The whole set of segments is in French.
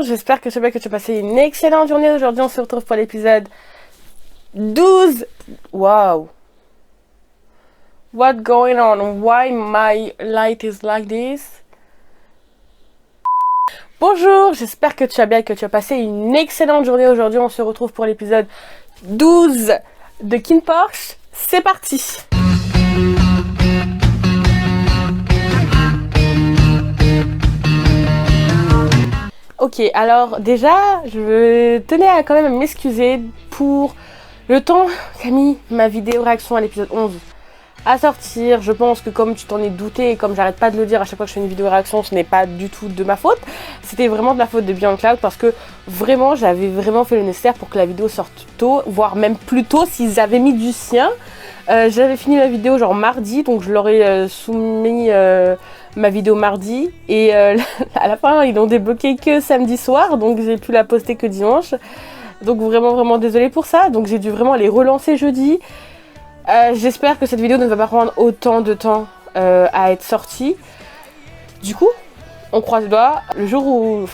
J'espère que tu as passé une excellente journée. Aujourd'hui, on se retrouve pour l'épisode 12. Wow. What's going on? Why my light is like this? Bonjour, j'espère que tu vas bien et que tu as passé une excellente journée. Aujourd'hui, on se retrouve pour l'épisode 12 de KinnPorsche. C'est parti! Ok, alors déjà, je tenais à quand même m'excuser pour le temps qu'a mis ma vidéo réaction à l'épisode 11 à sortir. Je pense que comme tu t'en es douté et comme j'arrête pas de le dire à chaque fois que je fais une vidéo réaction, ce n'est pas du tout de ma faute. C'était vraiment de la faute de Beyond Cloud parce que vraiment, j'avais vraiment fait le nécessaire pour que la vidéo sorte tôt, voire même plus tôt s'ils avaient mis du sien. J'avais fini ma vidéo genre mardi, donc je leur ai soumis ma vidéo mardi et à la fin ils l'ont débloqué que samedi soir, donc j'ai pu la poster que dimanche. Donc vraiment désolée pour ça, donc j'ai dû vraiment les relancer jeudi. J'espère que cette vidéo ne va pas prendre autant de temps à être sortie. Du coup, on croise les doigts. Le jour où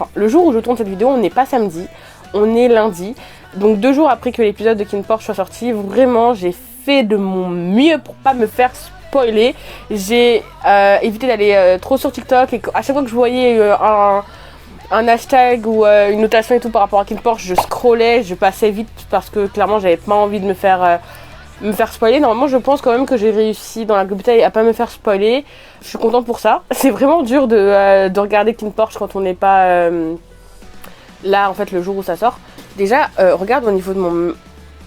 je tourne cette vidéo, on n'est pas samedi, on est lundi. Donc 2 jours après que l'épisode de KinnPorsche soit sorti, vraiment j'ai fait de mon mieux pour pas me faire spoiler. J'ai évité d'aller trop sur TikTok et à chaque fois que je voyais un hashtag ou une notation et tout par rapport à KinnPorsche, je scrollais, je passais vite parce que clairement j'avais pas envie de me faire spoiler. Normalement je pense quand même que j'ai réussi dans la globalité à pas me faire spoiler. Je suis contente pour ça. C'est vraiment dur de regarder KinnPorsche quand on n'est pas là en fait le jour où ça sort. Déjà regarde au niveau de mon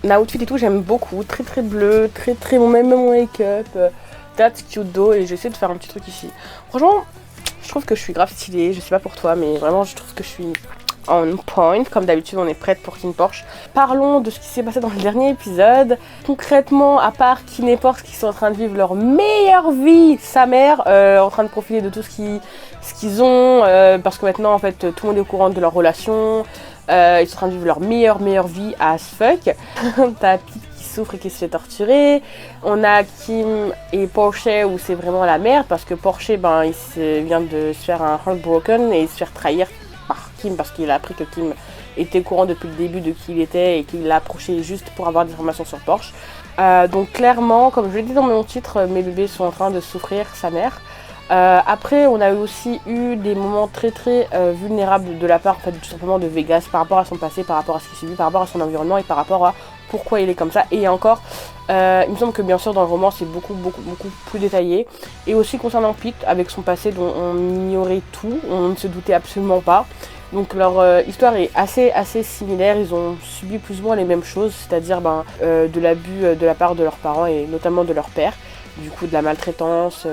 outfit et tout, j'aime beaucoup, très bleu, très même mon make-up, that's cute do, et j'essaie de faire un petit truc ici. Franchement je trouve que je suis grave stylée, je sais pas pour toi mais vraiment je trouve que je suis on point. Comme d'habitude, on est prête pour KinnPorsche. Parlons de ce qui s'est passé dans le dernier épisode. Concrètement, à part Kin et Porsche qui sont en train de vivre leur meilleure vie, sa mère, en train de profiter de tout ce qu'ils ont, parce que maintenant, en fait, tout le monde est au courant de leur relation. Ils sont en train de vivre leur meilleure vie as fuck. T'as Pete qui souffre et qui se fait torturer. On a Kim et Porsche où c'est vraiment la merde, parce que Porsche, il vient de se faire un heartbroken et se faire trahir par Kim parce qu'il a appris que Kim était au courant depuis le début de qui il était et qu'il l'a approché juste pour avoir des informations sur Porsche. Donc clairement, comme je l'ai dit dans mon titre, mes bébés sont en train de souffrir sa mère. Après, on a aussi eu des moments très vulnérables de la part en fait, tout simplement de Vegas par rapport à son passé, par rapport à ce qu'il subit, par rapport à son environnement et par rapport à pourquoi il est comme ça. Et encore, il me semble que bien sûr dans le roman c'est beaucoup plus détaillé. Et aussi concernant Pete, avec son passé dont on ignorait tout, on ne se doutait absolument pas. Donc leur histoire est assez similaire, ils ont subi plus ou moins les mêmes choses, c'est-à-dire de l'abus de la part de leurs parents et notamment de leur père, du coup de la maltraitance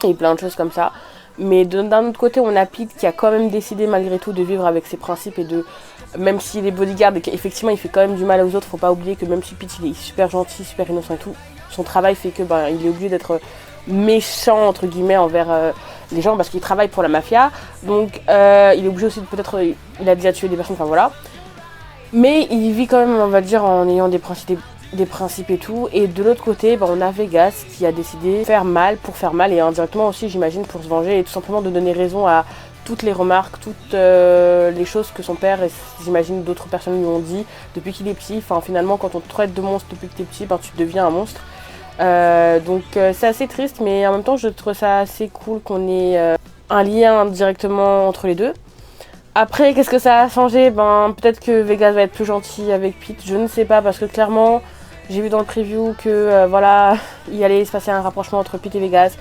et plein de choses comme ça. Mais d'un autre côté, on a Pete qui a quand même décidé malgré tout de vivre avec ses principes et de, même s'il est bodyguard et qu'effectivement il fait quand même du mal aux autres, faut pas oublier que même si Pete il est super gentil, super innocent et tout, son travail fait que il est obligé d'être méchant entre guillemets envers les gens parce qu'il travaille pour la mafia. Donc il est obligé aussi de peut-être, il a déjà tué des personnes, enfin voilà. Mais il vit quand même, on va dire, en ayant des principes et tout. Et de l'autre côté, on a Vegas qui a décidé de faire mal pour faire mal et indirectement aussi j'imagine pour se venger et tout simplement de donner raison à toutes les remarques, toutes les choses que son père et j'imagine d'autres personnes lui ont dit depuis qu'il est petit. Enfin finalement quand on te traite de monstre depuis que t'es petit, tu deviens un monstre. Donc c'est assez triste mais en même temps je trouve ça assez cool qu'on ait un lien directement entre les deux. Après qu'est-ce que ça a changé? Peut-être que Vegas va être plus gentil avec Pete, je ne sais pas parce que clairement j'ai vu dans le preview que il allait se passer un rapprochement entre Pete et Vegas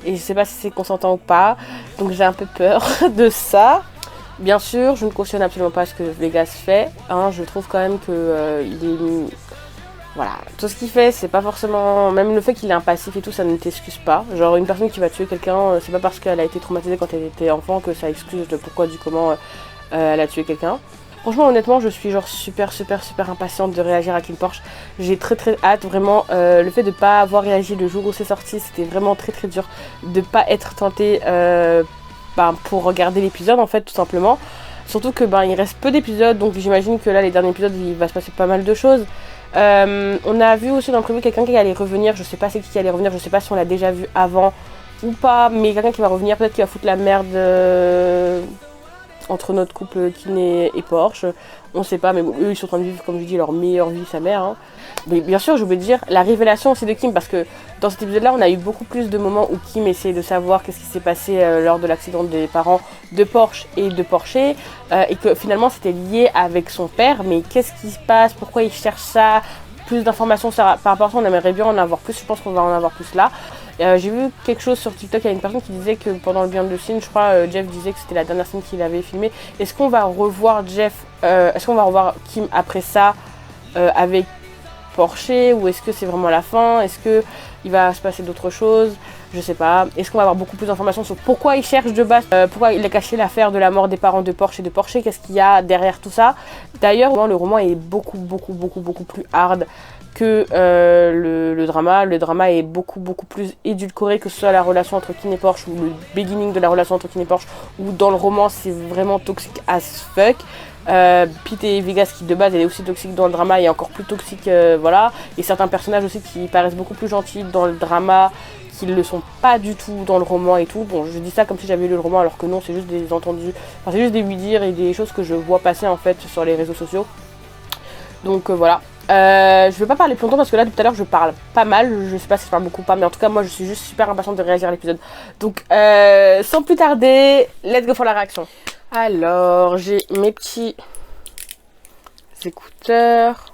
et je sais pas si c'est consentant ou pas, donc j'ai un peu peur de ça. Bien sûr, je ne cautionne absolument pas ce que Vegas fait, je trouve quand même que il est... Voilà, tout ce qu'il fait, c'est pas forcément... Même le fait qu'il est un passif et tout, ça ne t'excuse pas. Genre une personne qui va tuer quelqu'un, c'est pas parce qu'elle a été traumatisée quand elle était enfant que ça excuse le pourquoi du comment elle a tué quelqu'un. Franchement, honnêtement, je suis genre super impatiente de réagir à KinnPorsche. J'ai très hâte, vraiment. Le fait de pas avoir réagi le jour où c'est sorti, c'était vraiment très dur. De pas être tentée pour regarder l'épisode, en fait, tout simplement. Surtout que il reste peu d'épisodes, donc j'imagine que là, les derniers épisodes, il va se passer pas mal de choses. On a vu aussi dans le prévu quelqu'un qui allait revenir, je sais pas c'est qui allait revenir, je sais pas si on l'a déjà vu avant ou pas, mais quelqu'un qui va revenir, peut-être qui va foutre la merde entre notre couple Kiné et Porsche. On sait pas, mais bon, eux ils sont en train de vivre, comme je dis, leur meilleure vie, sa mère. Hein. Mais bien sûr, je voulais dire la révélation aussi de Kim, parce que dans cet épisode-là, on a eu beaucoup plus de moments où Kim essayait de savoir qu'est-ce qui s'est passé lors de l'accident des parents de Porsche et de Porcher, et que finalement c'était lié avec son père. Mais qu'est-ce qui se passe? Pourquoi il cherche ça? Plus d'informations par rapport à ça, on aimerait bien en avoir plus. Je pense qu'on va en avoir plus là. J'ai vu quelque chose sur TikTok, il y a une personne qui disait que pendant le Behind the Scenes, je crois, Jeff disait que c'était la dernière scène qu'il avait filmée. Est-ce qu'on va revoir Jeff, est-ce qu'on va revoir Kim après ça avec Porcher, ou est-ce que c'est vraiment la fin? Est-ce que il va se passer d'autres choses? Je sais pas. Est-ce qu'on va avoir beaucoup plus d'informations sur pourquoi il cherche de base, pourquoi il a caché l'affaire de la mort des parents de Porsche et de Porcher? Qu'est-ce qu'il y a derrière tout ça? D'ailleurs, le roman est beaucoup plus hard que le drama. Le drama est beaucoup plus édulcoré, que ce soit la relation entre Kim et Porsche, ou le beginning de la relation entre Kim et Porsche, ou dans le roman c'est vraiment toxique as fuck. Pete et Vegas, qui de base elle est aussi toxique dans le drama, et encore plus toxique, voilà. Et certains personnages aussi qui paraissent beaucoup plus gentils dans le drama, qui ne le sont pas du tout dans le roman et tout. Bon, je dis ça comme si j'avais lu le roman, alors que non, c'est juste des entendus, enfin, c'est juste des oui-dire et des choses que je vois passer en fait sur les réseaux sociaux. Donc voilà. Je vais pas parler plus longtemps parce que là, tout à l'heure, je parle pas mal. Je sais pas si je parle beaucoup ou pas, mais en tout cas, moi, je suis juste super impatiente de réagir à l'épisode. Donc, sans plus tarder, let's go for la réaction. Alors, j'ai mes petits écouteurs,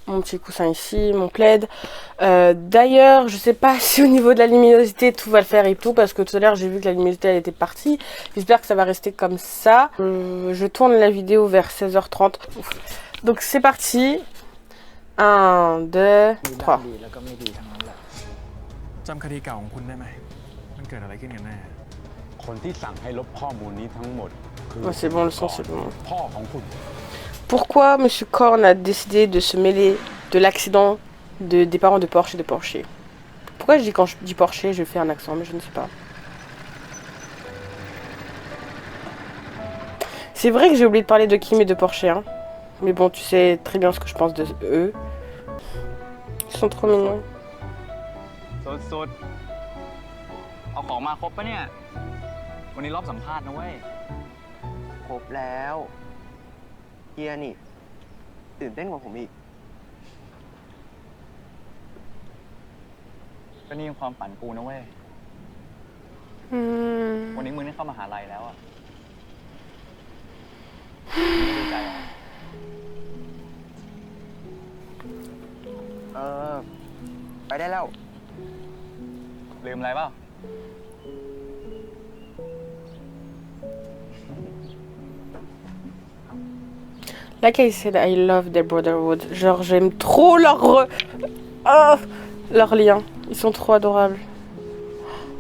mon petit coussin ici, mon plaid. D'ailleurs, je sais pas si au niveau de la luminosité, tout va le faire et tout, parce que tout à l'heure, j'ai vu que la luminosité, elle était partie. J'espère que ça va rester comme ça. Je tourne la vidéo vers 16h30. Ouf. Donc c'est parti. 1, 2, 3. จำคดีเก่าของคุณได้ไหมมันเกิดอะไรขึ้นกันแน่คนที่สั่งให้ลบข้อมูลนี้ทั้งหมดคือ C'est bon, le son, c'est bon. พ่อของคุณ Pourquoi M. Korn a décidé de se mêler de l'accident des parents de Porsche et de Porcher? Pourquoi je dis, quand je dis Porcher, je fais un accent, mais je ne sais pas. C'est vrai que j'ai oublié de parler de Kim et de Porcher, hein. Mais bon, tu sais très bien ce que je pense de eux. Ils sont trop mignons. สุดๆเอาของมาครบปะเนี่ยวันนี้รอบสัมภาษณ์นะเว้ยครบแล้วเฮียนี่ตื่นเต้นกว่าผมอีกก็นี่ยังความฝันกูนะเว้ยวันนี้มึงได้เข้ามหาลัยแล้วอ่ะดีใจอ่ะไปได้แล้วลืมอะไรเปล่า Like I said, I love their brotherhood. Genre, j'aime trop leur lien. Ils sont trop adorables.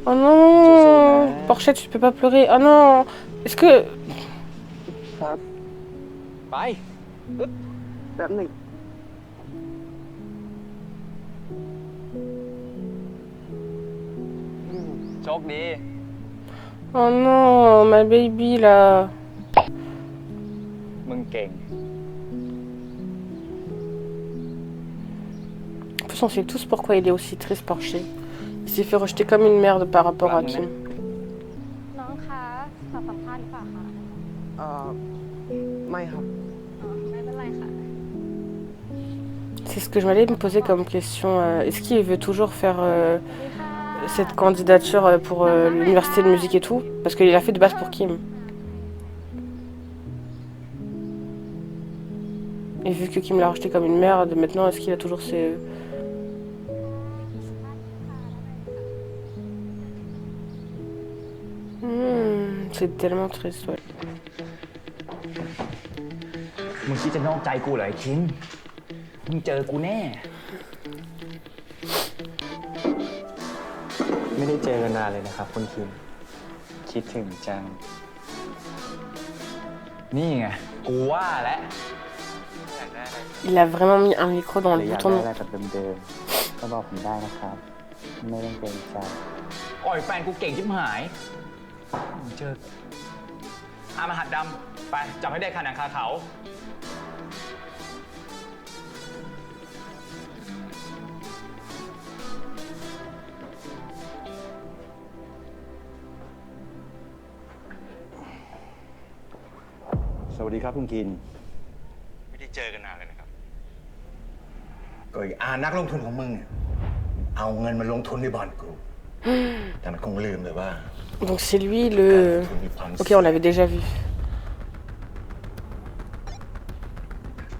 Oh non, Porchette, tu peux pas pleurer. Oh non, est-ce que... ไปแป๊บหนึ่งโชคดี Oh non, ma baby là. มึงเก่ง En plus, on sait tous pourquoi il est aussi triste, Porcher. Il s'est fait rejeter comme une merde par rapport à Kim. น้องคะขอสัมภาษณ์หรือเปล่าคะ ไม่ครับ ไม่เป็นไรค่ะ C'est ce que je m'allais me poser comme question. Est-ce qu'il veut toujours faire cette candidature pour l'université de musique et tout? Parce qu'il a fait de base pour Kim. Et vu que Kim l'a rejeté comme une merde, maintenant est-ce qu'il a toujours ses... c'est tellement triste, ouais. มึงคิดจะนอกใจกูเหรอไอ้คินมึงเจอกูแน่ไม่ได้เจอกันนานเลยนะครับคุณคินคิดถึงจังนี่ไงกูว่าแล้ว Il a vraiment mis un micro dans le อยาก bouton. ได้อะไรแบบเดิมๆก็บอกผมได้นะครับไม่ต้องเกรงใจอ่อยแฟนกูเก่งชิบหายเจอมาหัดดำไปจับให้ได้ขนาดคาเขา วัสดีครับคุณกิน ไม่ได้เจอกันนานเลยนะครับ ก็ไอ้นักลงทุนของมึงเนี่ยเอาเงินมาลงทุนในบอลกู แต่มันคงลืมเลยว่า Donc c'est lui le... Ok, on l'avait déjà vu.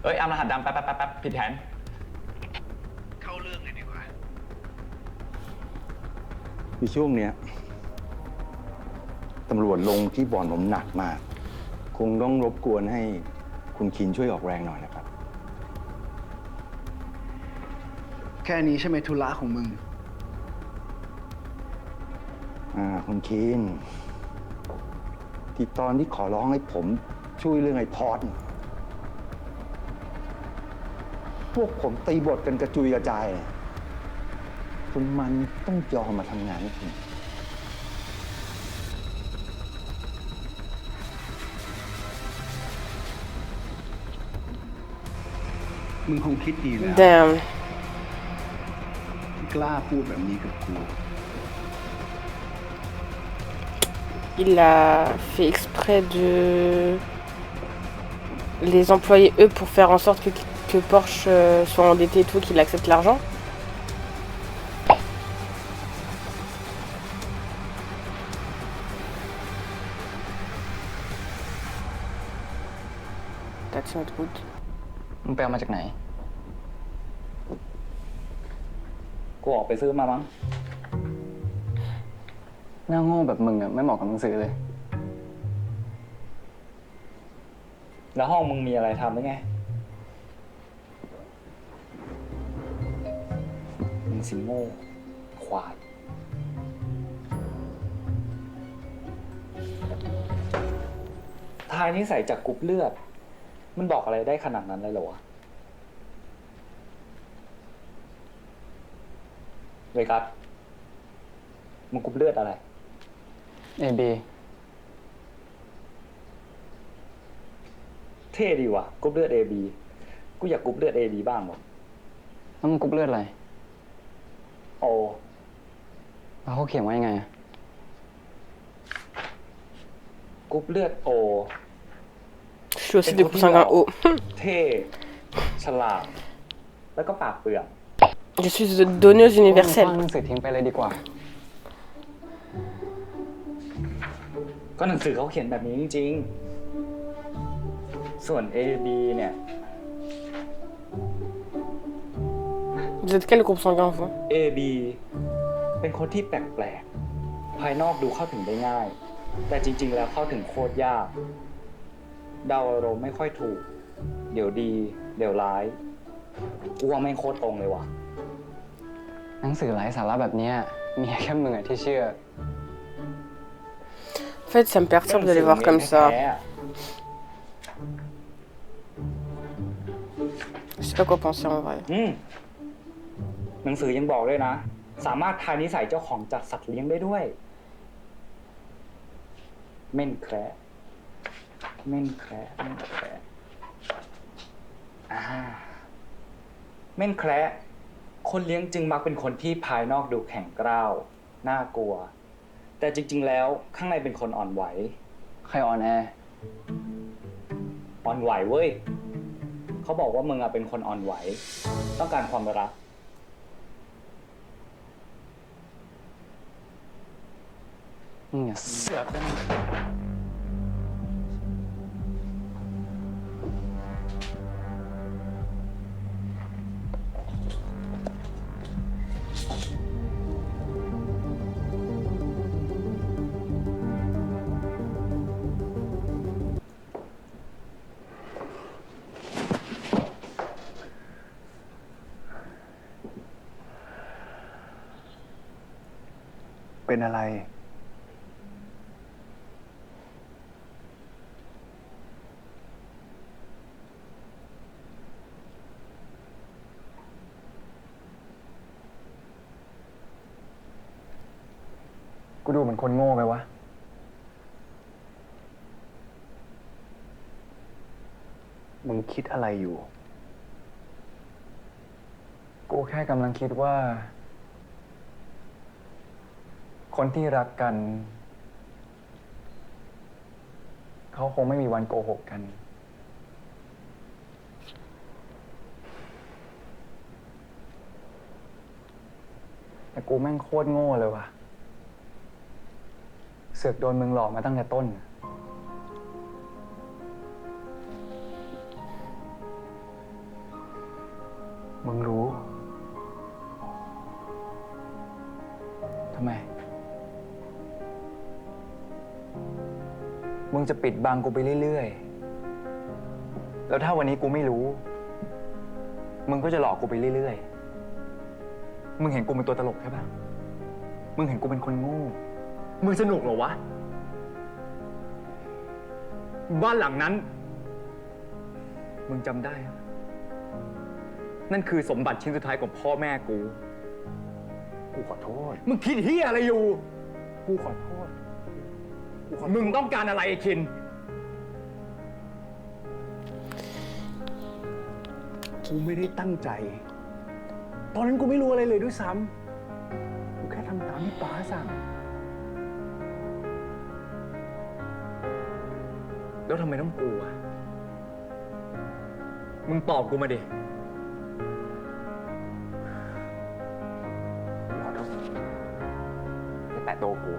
เอ้ย เอารหัสดำแป๊บผิดแผน เข้าเรื่องเลยดีกว่า ในช่วงเนี้ยตำรวจลงที่บ่อนผมหนักมาก คงต้องรบกวนให้คุณคินช่วยออกแรงหน่อยนะครับ แค่นี้ใช่ไหมธุระของมึง คุณคิน ที่ตอนที่ขอร้องให้ผมช่วยเรื่องไอ้พอดพวกผมตีบทกันกระจุยกระจายจนมันต้องยอมมาทำงานให้ผม มึงคงคิดดีแล้ว Damn. ที่กล้าพูดแบบนี้กับกู Il a fait exprès de... Les employer eux pour faire en sorte que Porsche soit endetté et tout, qu'il accepte l'argent. That's not good. มึงไปเอามาจากไหน กูออกไปซื้อมามั้งหน้าโง่แบบมึงอะไม่เหมาะกับหนังสือเลย แล้วห้องมึงมีอะไรทำหรือไง มึงสิโง่ควาย ทายนิสัยจากกรุ๊ปเลือด มันบอกอะไรได้ขนาดนั้นเลยเหรอวะ เวกัสมึงกรุ๊ปเลือดอะไร AB เท่ดีว่ะกรุ๊ปเลือด AB กูอยากกรุ๊ปเลือด AB บ้างว่ะแล้วมึงกรุ๊ปเลือดอะไร โอแล้วเขาเขียนว่ายังไงกรุ๊ปเลือด O Je suis aussi de groupe sanguin O. เท่ ฉลาด แล้วก็ปากเปลือก Je suis de donneuse หนั universelle. งสือทิ้งไปเลยดีกว่า ก็หนังสือเขาเขียนแบบนี้จริงๆ ส่วน A B เนี่ย Vous êtes quel groupe sanguin vous? A B เป็นคนที่แปลกๆ ภายนอกดูเข้าถึงได้ง่าย แต่จริงๆ แล้วเข้าถึงโคตรยาก เดาอารมณ์ไม่ค่อยถูก เดี๋ยวดี เดี๋ยวร้ายกูว่าไม่โคตรตรงเลยว่ะ หนังสือไร้สาระแบบนี้มีแค่มึงที่เชื่อ En fait, ça me perturbe de les voir comme ça. Je sais pas quoi penser en vrai. หนังสือยังบอกด้วยนะ สามารถทายนิสัยเจ้าของจากสัตว์เลี้ยงได้ด้วย เม่นแคระเม่นแคระเม่นแคระเม่นแคระคนเลี้ยงจึงมักเป็นคนที่ภายนอกดูแข็งกร้าวน่ากลัว แต่จริงๆแล้วข้างในเป็นคนอ่อนไหวใครอ่อนแออ่อนไหวเว้ยเขาบอกว่ามึงอะเป็นคนอ่อนไหวต้องการความรักมึงอย่าเสือกได้ไหมเป็นอะไร กูดูเหมือนคนโง่ไปวะ มึงคิดอะไรอยู่ กูแค่กำลังคิดว่า คนที่รักกัน เขาคงไม่มีวันโกหกกัน แต่กูแม่งโคตรโง่เลยว่ะเสือกโดนมึงหลอกมาตั้งแต่ต้น มึงรู้ทำไม มึงจะปิดบังกูไปเรื่อยๆ แล้วถ้าวันนี้กูไม่รู้ มึงก็จะหลอกกูไปเรื่อยๆ มึงเห็นกูเป็นตัวตลกใช่ปะมึงเห็นกูเป็นคนโง่ มึงสนุกเหรอวะ บ้านหลังนั้น มึงจำได้ปะนั่นคือสมบัติชิ้นสุดท้ายของพ่อแม่กู กูขอโทษ มึงคิดเฮียอะไรอยู่ กูขอโทษ มึงต้องการอะไรไอ้คิน กูไม่ได้ตั้งใจ ตอนนั้นกูไม่รู้อะไรเลยด้วยซ้ำกูแค่ทำตามที่ป้าสั่ง แล้วทำไมต้องกูอ่ะ มึงตอบกูมาดิ ขอโทษ ไม่แตะโตวกู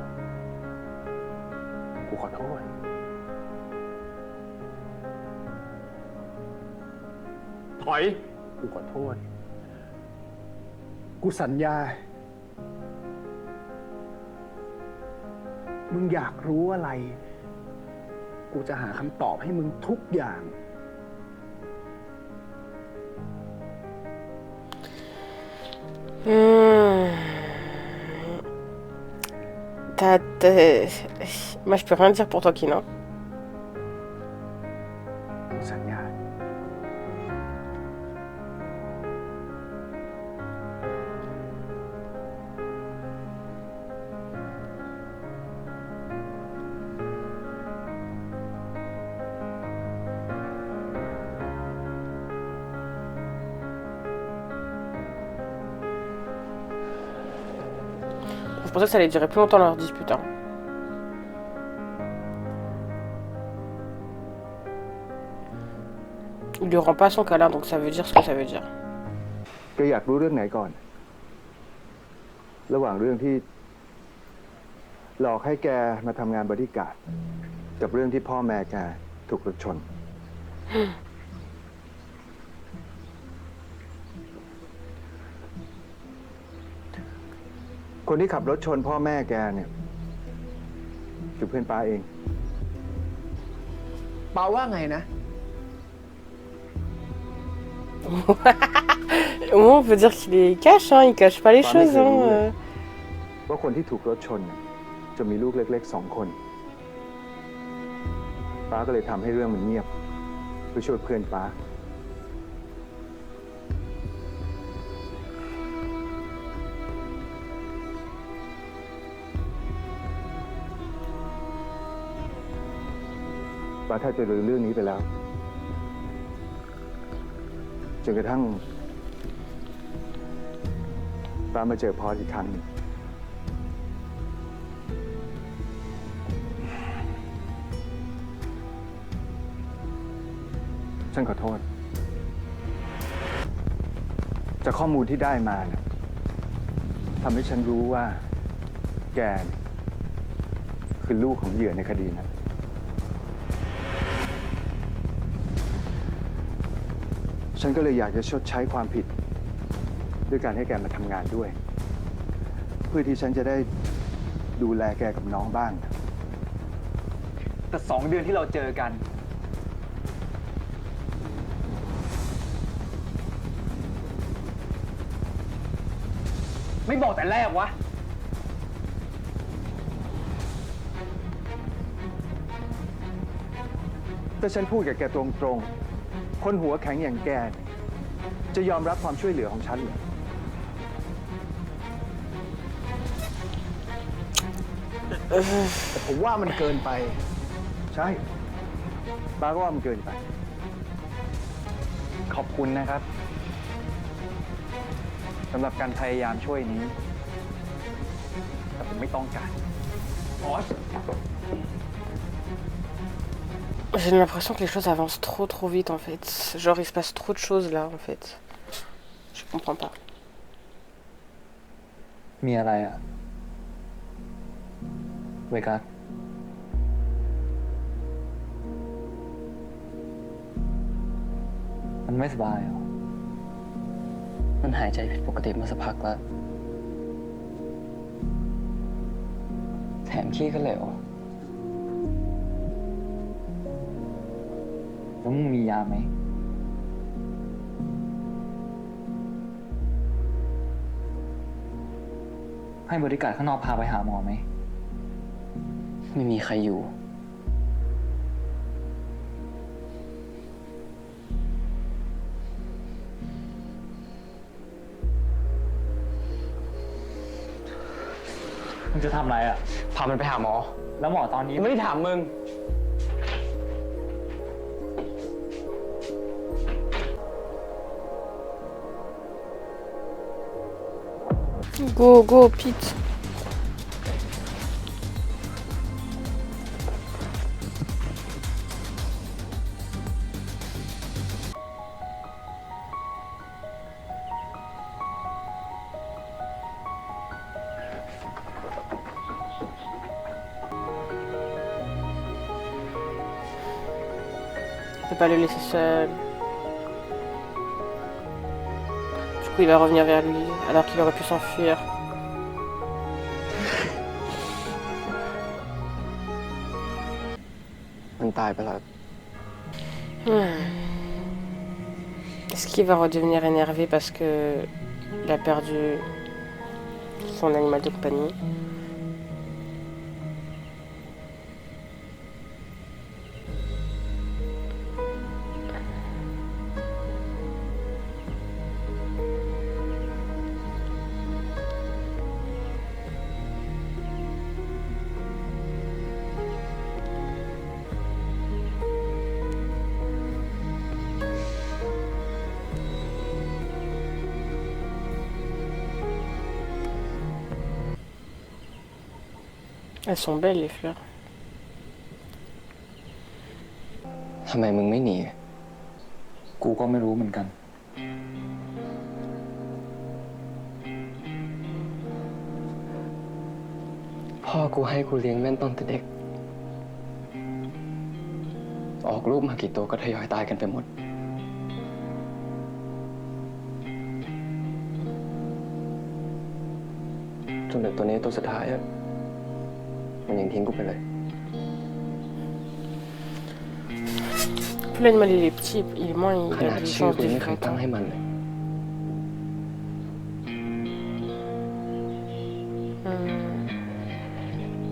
กูขอโทษ ถอย กูขอโทษ กูสัญญา มึงอยากรู้อะไร กูจะหาคำตอบให้มึงทุกอย่าง Moi, je peux rien dire pour toi, Kin. Hein. กูสัญญา Je pensais que ça allait durer plus longtemps leur dispute. Hein. Il lui rend pas son câlin, donc ça veut dire ce que ça veut dire. แกอยากรู้เรื่องไหนก่อน ระหว่างเรื่องที่หลอกให้แกมาทำงานบอดี้การ์ดกับเรื่องที่พ่อแม่แกถูกรถชน คนที่ขับรถชนพ่อแม่แกเนี่ยคือเพื่อนป้าเอง เปาว่าไงนะ Au moins, on peut dire qu'il les cache, hein. Il cache pas les choses. Hein. ว่าคนที่ถูกรถชนเนี่ยจะมีลูกเล็กๆ2 คนป้าก็เลยทำให้เรื่องมันเงียบเพื่อช่วยเพื่อนป้าป้าถ้าจะลืมเรื่องนี้ไปแล้วจนกระทั่งป้ามาเจอพออีกครั้งหนึ่งฉันขอโทษจากข้อมูลที่ได้มาเนี่ยทำให้ฉันรู้ว่าแกเนี่ยคือลูกของเหยื่อในคดีนั้นฉันก็เลยอยากจะชดใช้ความผิดด้วยการให้แกมาทำงานด้วย เพื่อที่ฉันจะได้ดูแลแกกับน้องบ้าง แต่2 เดือนที่เราเจอกัน ไม่บอกแต่แรกวะ ถ้าฉันพูดกับแกตรงๆ คนหัวแข็งอย่างแกเนี่ยจะยอมรับความช่วยเหลือของฉันเหรอ แต่ผมว่ามันเกินไป ใช่ป้าก็ว่ามันเกินไป ขอบคุณนะครับสำหรับการพยายามช่วยนี้ แต่ผมไม่ต้องการบอส J'ai l'impression que les choses avancent trop vite en fait. Genre il se passe trop de choses là en fait. Je comprends pas. มีอะไรอะเวกัสมันไม่สบายเหรอ มันหายใจผิดปกติมาสักพักแล้ว แถมขี้ก็เหลว แล้วมึงมียาไหม ให้บริการข้างนอกพาไปหาหมอไหม ไม่มีใครอยู่ มึงจะทำอะไรอะ พามันไปหาหมอ แล้วหมอตอนนี้ ไม่ได้ถามมึง Go, go, Pete. Je peux pas le laisser seul. Du coup, il va revenir vers lui, alors qu'il aurait pu s'enfuir. Est-ce qu'il va redevenir énervé parce que il a perdu son animal de compagnie? Elles sont belles les fleurs. ทำไมมึงไม่หนี กูก็ไม่รู้เหมือนกัน พ่อกูให้กูเลี้ยงแม่นตั้งแต่เด็ก ออกลูกมากี่ตัวก็ทยอยตายกันไปหมด จนเหลือตัวนี้ตัวสุดท้ายอะมันยังทิ้งกูไปเลย Plus l'animal il est petit, il est moins ข il นา a ด des ชื่อ chances กู de ไม่ vivre เคยตั้ง longtemps. ให้มันเลย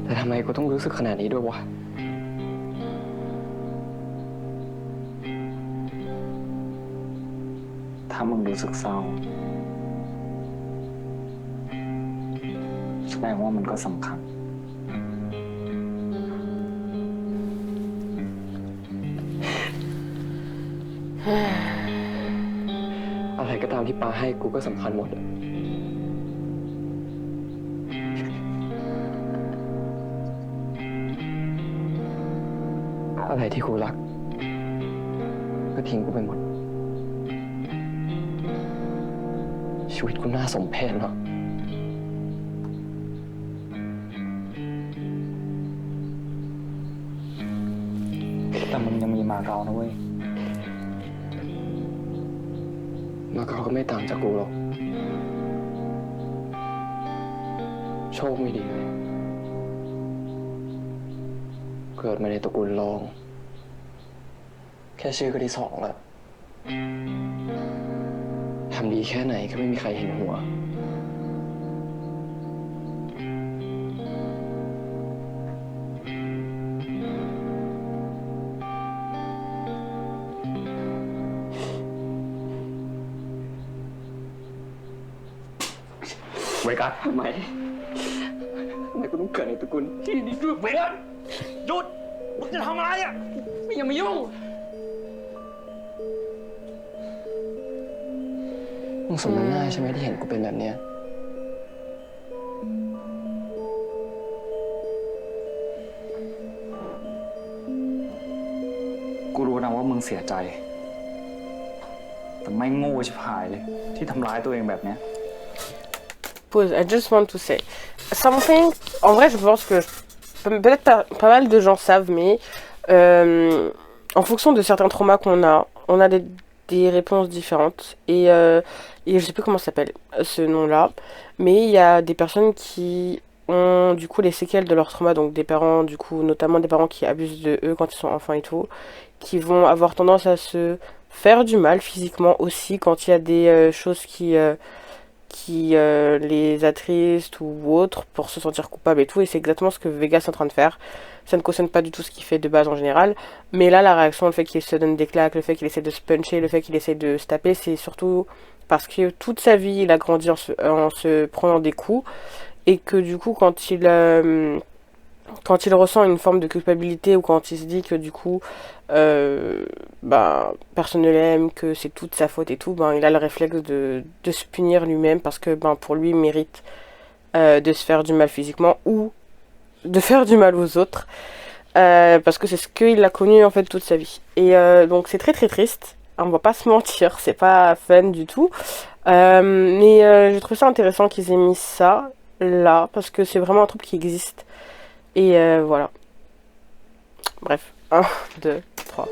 แต่ทำไมกูต้องรู้สึกขนาดนี้ด้วยวะ ถ้ามึงรู้สึกเศร้า แสดงว่ามันก็สำคัญ อะไรก็ตามที่ปาให้กูก็สำคัญหมดอะอะไรที่กูรัก ก็ทิ้งกูไปหมด ชีวิตกูน่าสมเพชเนาะ แต่มึงยังมีมาเก๊านะเว้ย มาเก๊าก็ไม่ต่างจากกูหรอก โชคไม่ดีเลยเกิดมาในตระกูลรอง แค่ชื่อก็ที่สองแล้วทำดีแค่ไหนก็ไม่มีใครเห็นหัว เวกัส ทำไมกูต้องเกิดในตระกูลที่ดีด้วยเวกัสหยุด มึงจะทำอะไรอ่ะไม่อย่ามายุ่ง มึงสมน้ำหน้าใช่ไหมที่เห็นกูเป็นแบบเนี้ย กูรู้นะว่ามึงเสียใจ แต่ไม่โง่ชิบหายเลย ที่ทำร้ายตัวเองแบบเนี้ย pause. I just want to say something. En vrai, je pense que peut-être pas mal de gens savent, mais en fonction de certains traumas qu'on a, on a des réponses différentes. Et je sais plus comment ça s'appelle ce nom-là, mais il y a des personnes qui ont du coup les séquelles de leur trauma, donc des parents, du coup, notamment des parents qui abusent de eux quand ils sont enfants et tout, qui vont avoir tendance à se faire du mal physiquement aussi quand il y a des choses qui les attristent ou autres pour se sentir coupable et tout, et c'est exactement ce que Vegas est en train de faire. Ça ne cautionne pas du tout ce qu'il fait de base en général, mais là la réaction, le fait qu'il se donne des claques, le fait qu'il essaie de se puncher, le fait qu'il essaie de se taper, c'est surtout parce que toute sa vie il a grandi en se prenant des coups, et que du coup quand il ressent une forme de culpabilité ou quand il se dit que du coup personne ne l'aime, que c'est toute sa faute et tout, il a le réflexe de se punir lui-même parce que pour lui il mérite de se faire du mal physiquement ou de faire du mal aux autres, parce que c'est ce qu'il a connu en fait toute sa vie. Et donc c'est très très triste, on va pas se mentir, c'est pas fun du tout, mais j'ai trouvé ça intéressant qu'ils aient mis ça là parce que c'est vraiment un truc qui existe. Et voilà. Bref. 1, 2, 3.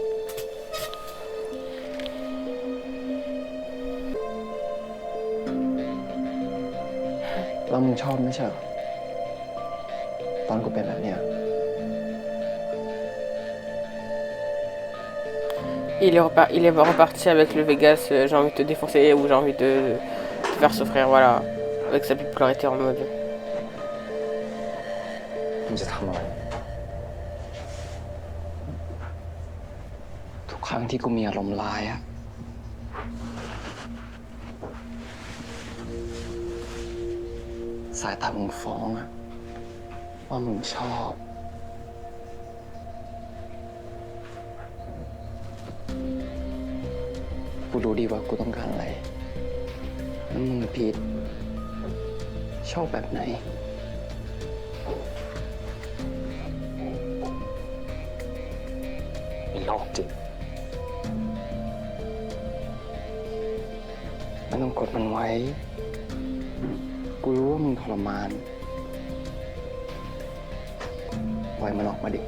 แล้วมึงชอบไม่ใช่เหรอตอนกูเป็นแบบเนี้ย Il est reparti avec le Vegas, j'ai envie de te défoncer ou j'ai envie de te faire souffrir, voilà. Avec sa bipolarité en mode. มึงจะทำอะไรทุกครั้งที่กูมีอารมณ์ร้ายอะสายตามึงฟ้องอะว่ามึงชอบกูรู้ดีว่ากูต้องการอะไรแล้วมึงพีทชอบแบบไหนเป็นโรคจิตไม่ต้องกดมันไว้กูรู้ว่ามึงทรมานปล่อยมันออกมาดิ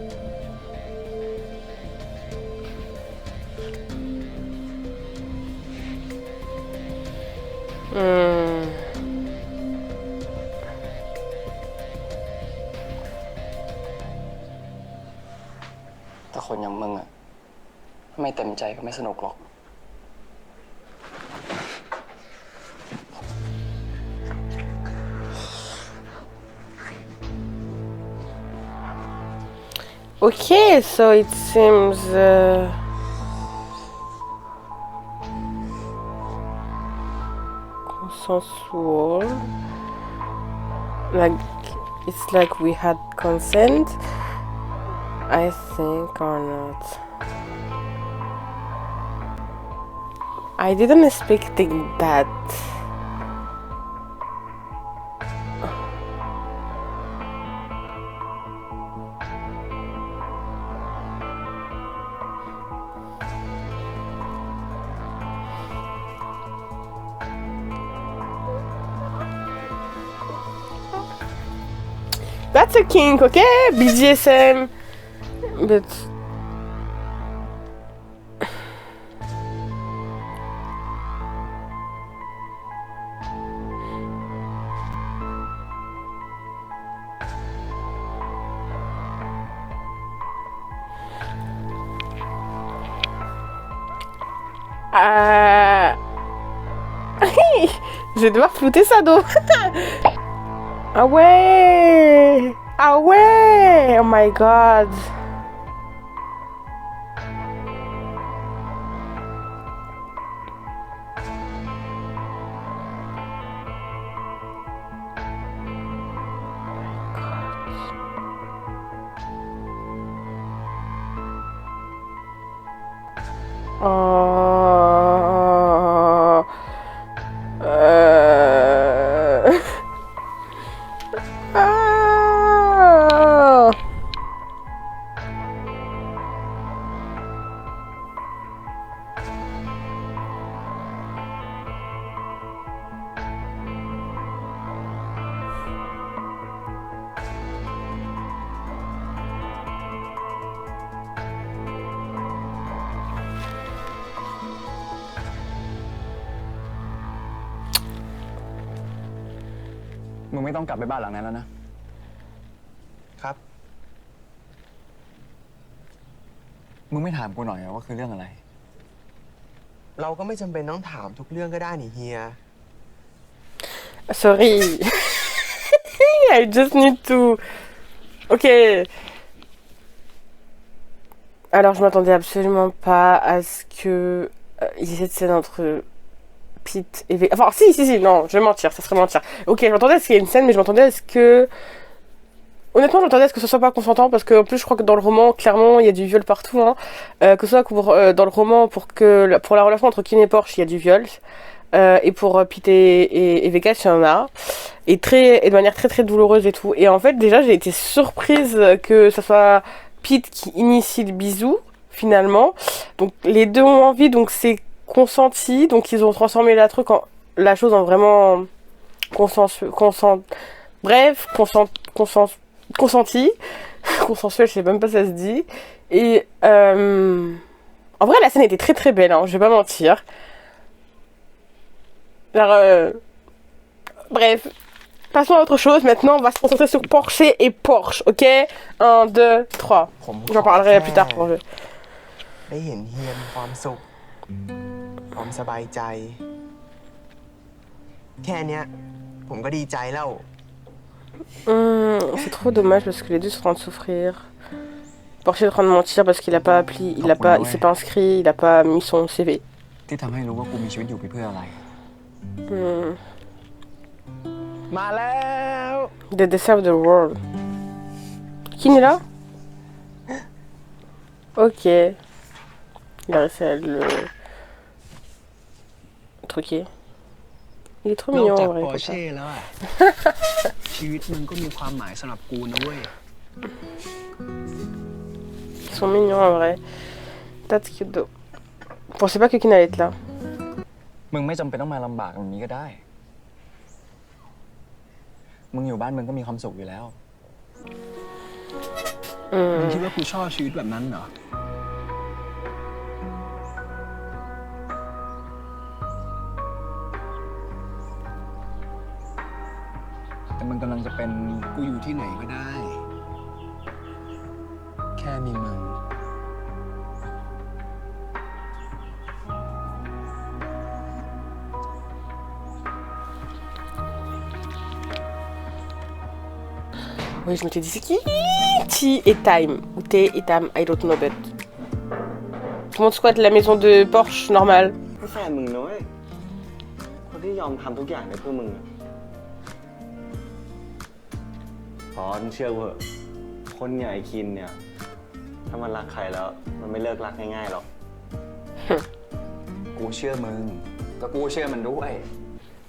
แต่คนอย่างมึงอะไม่เต็มใจก็ไม่สนุกหรอก Okay, so it seems consensual. Like it's like we had consent, I think, or not. I didn't expect that. That's a kink, okay? BDSM. But je vais devoir flouter ça d'eau. Ah ouais! Ah ouais! Oh my god! Oh. Ah. มึงไม่ต้องกลับไปบ้านหลังนั้นแล้วนะ ครับ มึงไม่ถามกูหน่อยเหรอว่าคือเรื่องอะไร เราก็ไม่จำเป็นต้องถามทุกเรื่องก็ได้นี่เฮีย Sorry. I just need to... Ok. Alors, je m'attendais absolument pas à ce que... il y ait cette scène entre Pete et Vega. Enfin, si, non, je vais mentir, ça serait mentir. Ok, je m'attendais à ce qu'il y ait une scène, mais je m'attendais à ce que... Honnêtement, j'attendais à ce que ce soit pas consentant, parce qu'en plus, je crois que dans le roman, clairement, il y a du viol partout. Hein. Que ce soit dans le roman, pour la relation entre Kim et Porsche, il y a du viol. Et pour Pete et Vegas, il y en a. Et de manière très très douloureuse et tout. Et en fait, déjà, j'ai été surprise que ça soit Pete qui initie le bisou, finalement. Donc, les deux ont envie, donc c'est consenti. Donc, ils ont transformé la chose en vraiment consenti. Consensuel, je sais même pas si ça se dit. Et en vrai, la scène était très très belle, hein, je vais pas mentir. Alors, bref, passons à autre chose. Maintenant, on va se concentrer sur Porsche et Porsche, ok? 1, 2, 3. J'en parlerai plus tard pour le... ได้เห็นเฮียมีความสุข ความสบายใจ แค่เนี้ย ผมก็ดีใจแล้ว C'est trop dommage parce que les deux sont en train de souffrir. Porsche est en train de mentir parce qu'il a pas appelé, il s'est pas inscrit, il a pas mis son CV. ที่ทำให้รู้ว่ากูมีชีวิตอยู่ไปเพื่ออะไร มาแล้ว They deserve the world. Qui est là? Ok. Il a réussi à le truquer. Il est trop นอก mignon จาก en vrai. ปอ comme ร์ ça. เช่แล้วอะชีวิตมึงก็มีความหมายสำหรับกูนะเว้ย Ils sont mignons en vrai. Tatsudo. Je pensais pas que Kin allait être là. มึงไม่จำเป็นต้องมาลำบากแบบนี้ก็ได้ มึงอยู่บ้านมึงก็มีความสุขอยู่แล้ว มึงคิดว่ากูชอบชีวิตแบบนั้นเหรอ แต่มึงกำลังจะเป็น กูอยู่ที่ไหนก็ได้ แค่มีมึง Oui, je m'étais dit, c'est qui? T et Time. Ou T et Time, I don't know, but... Tout le monde squatte la maison de Porsche, normal. ก็แฟนมึงนะเว้ย คนที่ยอมทำทุกอย่างในเพื่อมึงพอเชื่อกูเถอะคนอย่างไอ้คินเนี่ย ถ้ามันรักใครแล้ว มันไม่เลิกรักง่ายๆหรอก กูเชื่อมึง ก็กูเชื่อมันด้วย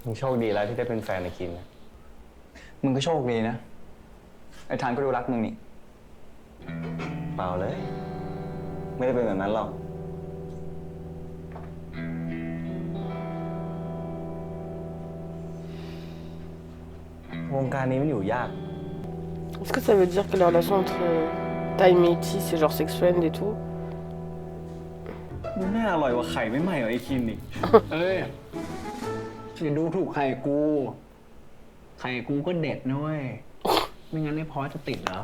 มึงโชคดีแล้วที่ได้เป็นแฟนไอ้คินนะ มึงก็โชคดีนะ ไอ้ทานก็ดูรักมึงนี่ เปล่าเลย ไม่ได้เป็นแบบนั้นหรอก วงการนี้มันอยู่ยาก Est-ce que ça veut dire que la relation entre Time et T, c'est genre sexuel et tout? มันน่าอร่อยกว่าไข่ไม่ไหม้เหรอไอ้คินอีก เอ้ยอย่าดูถูกไข่กู ไข่กูก็เด็ดนะเว้ย ไม่งั้นไอ้พอจะติดเหรอ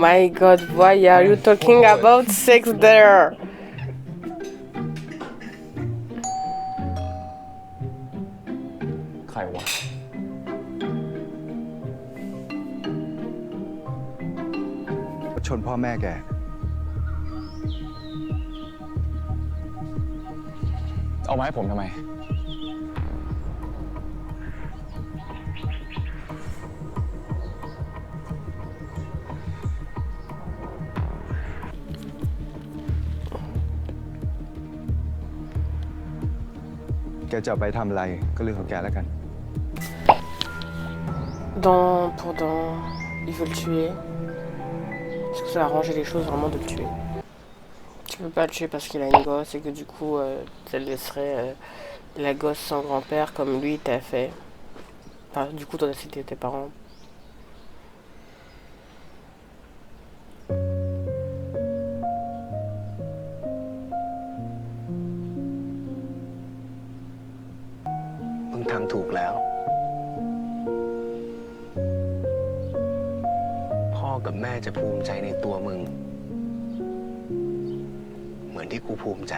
My god, why are you talking about sex there? ไข่วะ ชนพ่อแม่แก เอามาให้ผมทำไม แกจะเอาไปทำอะไรก็เรื่องของแกแล้วกัน Pendant... Il veut le tuer. Est-ce que ça a arrangé les choses vraiment de le tuer? Tu peux pas le tuer parce qu'il a une gosse et que du coup, ça laisserait la gosse sans grand-père comme lui t'a fait. Enfin, du coup, toi, c'était tes parents. มึงทำถูกแล้ว กับแม่จะภูมิใจในตัวมึง เหมือนที่กูภูมิใจ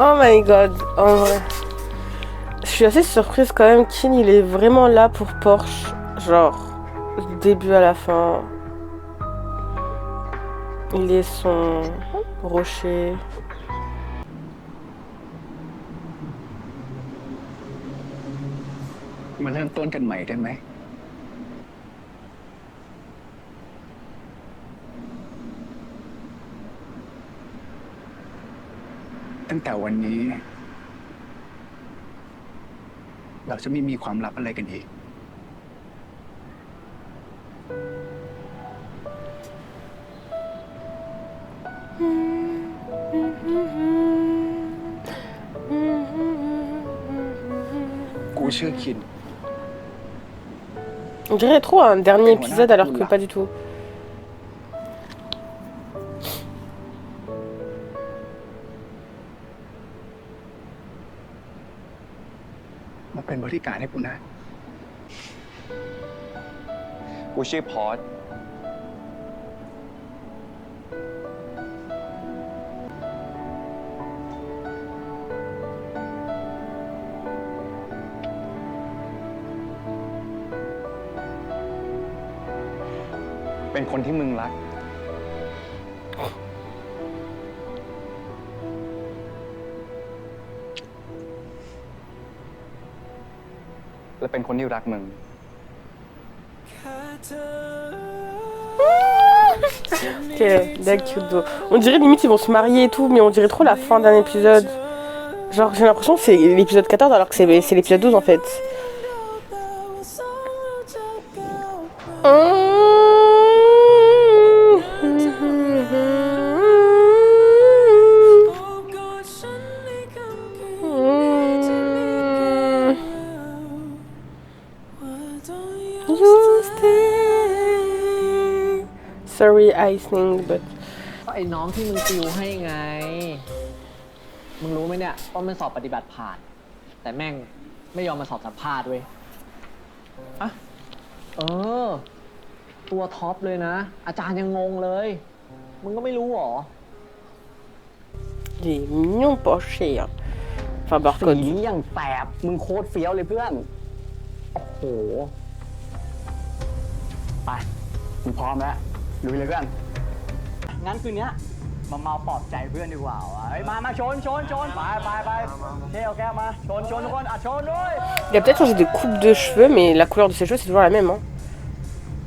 Oh my god, en vrai. Je suis assez surprise quand même Kin il est vraiment là pour Porsche. Genre, du début à la fin. Il est son rocher. มาเริ่มต้นกันใหม่ได้ไหม ตั้งแต่วันนี้ เราจะไม่มีความลับอะไรกันอีก กูเชื่อคิน On dirait trop un dernier épisode alors que pas du tout. มาเป็นบริการให้กูนะ กูชื่อพอร์ต เป็นคนที่มึงรัก และเป็นคนที่รักมึง Ok, d'accord. On dirait limite ils vont se marier et tout, mais on dirait trop la fin d'un épisode. Genre j'ai l'impression que c'est l'épisode 14 alors que c'est l'épisode 12 en fait. Sorry, I think, but ก็ไอ้น้องที่มึงติวให้ไง มึงรู้ไหมเนี่ยว่ามันสอบปฏิบัติผ่าน แต่แม่งไม่ยอมมาสอบสัมภาษณ์เว้ยอะเออ ตัวท็อปเลยนะ อาจารย์ยังงงเลย มึงก็ไม่รู้หรอ il est mignon Porsche. Hein. Enfin, สี barcode. อย่างแสบมึงโคตรเฟี้ยวเลยเพื่อน โอ้โห ไปมึงพร้อมแล้วลุยเลยเพื่อน งั้นคืนนี้มาเมาปลอบใจเพื่อนดีกว่าวะเฮ้ยมาชนไปเท่เอาแก้วมาชนทุกคนชนด้วย Il a peut-être changé de coupe de cheveux, mais la couleur de ses cheveux c'est toujours la même. Hein.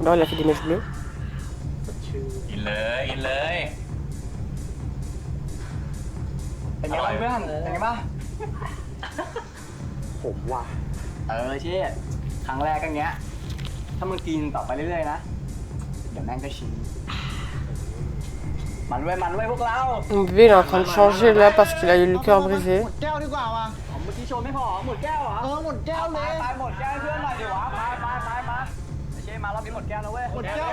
Alors il a fait des mèches bleues. อินเลย เป็นไงบ้างเพื่อนเป็นไงบ้างผมว่าเชี่ยครั้งแรกกันเงี้ย ถ้ามึงกินต่อไปเรื่อยๆนะ เดี๋ยวแม่งก็ชินมันไว้พวกเรา Mon bébé il est en train de changer là parce qu'il a eu le cœur brisé. หมดแก้วดีกว่าวะเมื่อกี้โชว์ไม่พอหมดแก้วเหรอหมดแก้วเลยไปหมดแก้วเพื่อนหน่อยดิวะไปมาเช่มารอบนี้หมดแก้วนะเว้ยหมดแก้ว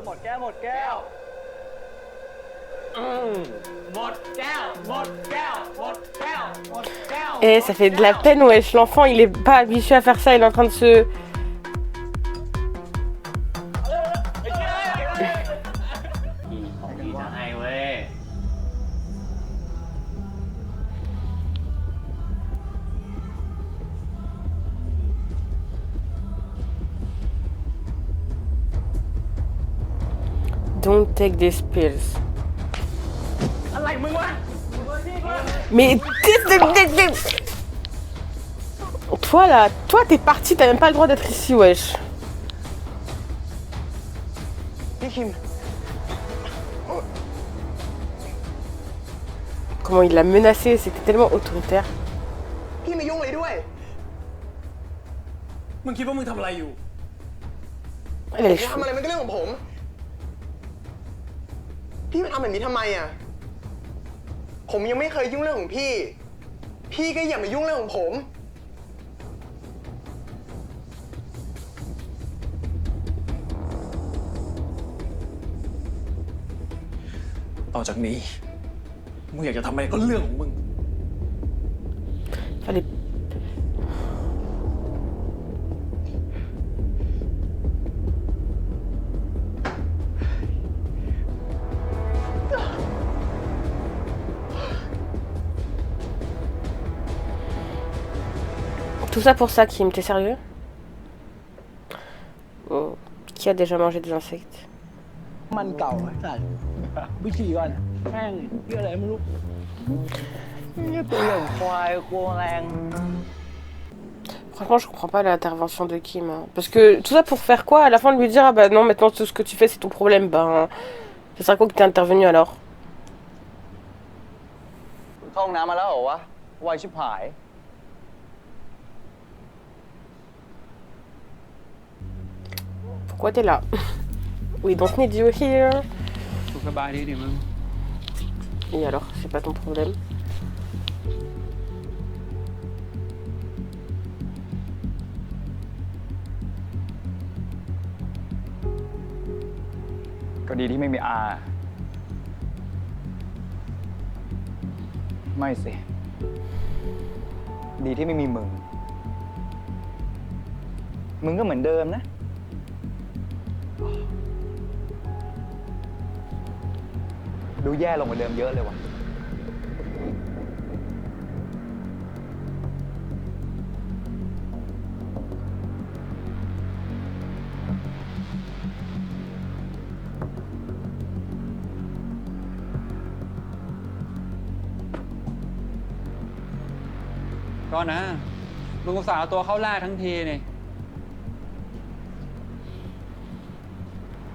หมดแก้วหมดแก้ว Et ça fait de la peine, wesh. L'enfant il est pas habitué à faire ça, il est en train de se. Don't take these pills. Mais toi là, toi t'es parti, t'as même pas le droit d'être ici, wesh. พี่คิม Comment il l'a menacé, c'était tellement autoritaire. พี่มายุ่งเลยด้วย มึงคิดว่ามึงทำอะไรอยู่ Elle a les จะ cheveux. ทำอะไรมันก็เรื่องของผม พี่มาทำแบบนี้ทำไมอ่ะ ผ ผมยังไม่เคยยุ่งเรื่องของพี่ พี่ก็อย่ามายุ่งเรื่องของผม ต่อจากนี้ มึงอยากจะทำอะไรก็เรื่องของมึง Fallait... Tout ça pour ça, Kim, t'es sérieux? Oh, qui a déjà mangé des insectes? มันเก่าสัตว์วิธีก่อนแม่งเรื่องอะไรไม่รู้นี่ตัวอย่างควายกลัวแรง Franchement, je comprends pas l'intervention de Kim. Hein. Parce que tout ça pour faire quoi? À la fin de lui dire, ah bah non, maintenant tout ce que tu fais c'est ton problème. Ben, ça serait quoi que t'es intervenu alors? เข้าห้องน้ำมาแล้วเหรอวะ ไวชิบหาย Pourquoi t'es là? We don't need you here. สุขสบายดีดิมึง Et alors, c'est pas ton problème. ก็ดีที่ไม่มีอา ไม่สิ ดีที่ไม่มีมึง มึงก็เหมือนเดิมนะ ดูแย่ลงกว่าเดิมเยอะเลยว่ะ ก็นะมึงอุตส่าห์เอาตัวเข้าล่าทั้งทีนี่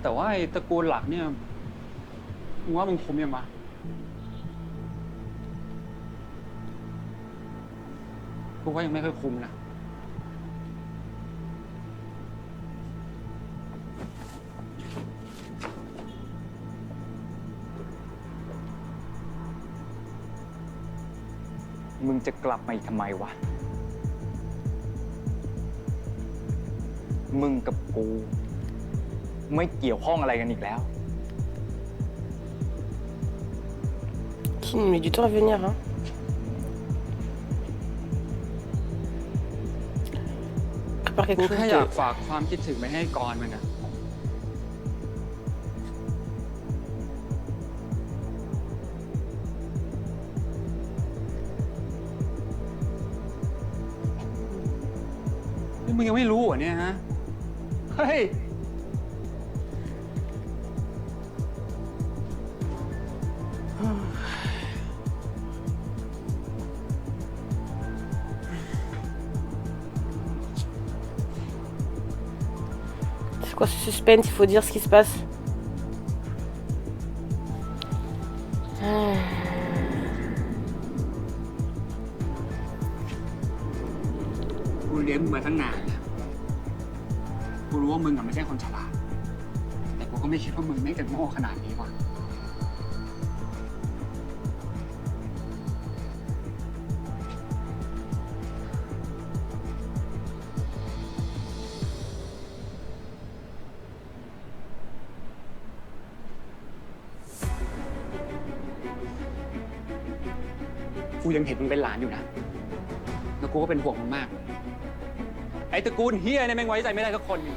แต่ว่าไอ้ตระกูลหลักเนี่ยมึงว่ามึงคุมยังวะกูว่ายังไม่ค่อยคุมนะมึงจะกลับมาอีกทำไมวะ มึงกับกู ไม่เกี่ยวข้องอะไรกันอีกแล้ว Kim met du temps à venir, hein. Prépare กู quelque แค่ chose อยาก de... ฝากความคิดถึงไปให้กรมันอะนี่มึงยังไม่รู้เหรอเนี่ยฮะ เฮ้ย C'est quoi ce suspense? Il faut dire ce qui se passe. Ah. กูเลี้ยงมึงมาตั้งนานนะกูรู้ว่ามึงอะไม่ใช่คนฉลาด แต่กูก็ไม่คิดว่ามึงไม่งจะโง่ขนาดนี้ว่ะ กูยังเห็นมึงเป็นหลานอยู่นะ แล้วกูก็เป็นห่วงมึงมาก ไอ้ตระกูลเฮียเนี่ยแม่งไว้ใจไม่ได้สักคนหนึ่ง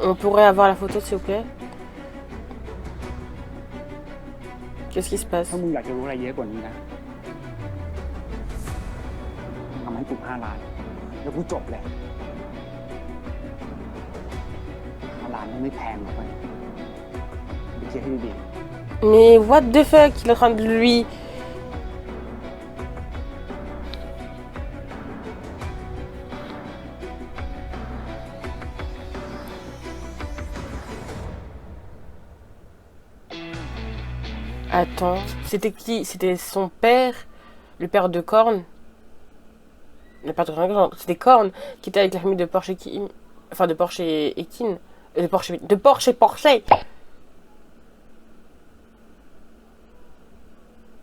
On pourrait avoir la photo s'il vous plaît? Qu'est-ce qui se passe? ถ้ามึงอยากจะรู้อะไรเยอะกว่านี้นะทำให้กู5 ล้าน แล้วกูจบเลย5 ล้านมันไม่แพงหรอกเว้ยไปคิดให้ดี Mais what the fuck? Il est en train de lui... Attends, c'était qui? C'était son père? Le père de Korn? Le père de Korn, c'était Korn qui était avec la famille de Porsche et Kim. Enfin, de Porsche et Kim. De Porsche et Porsche!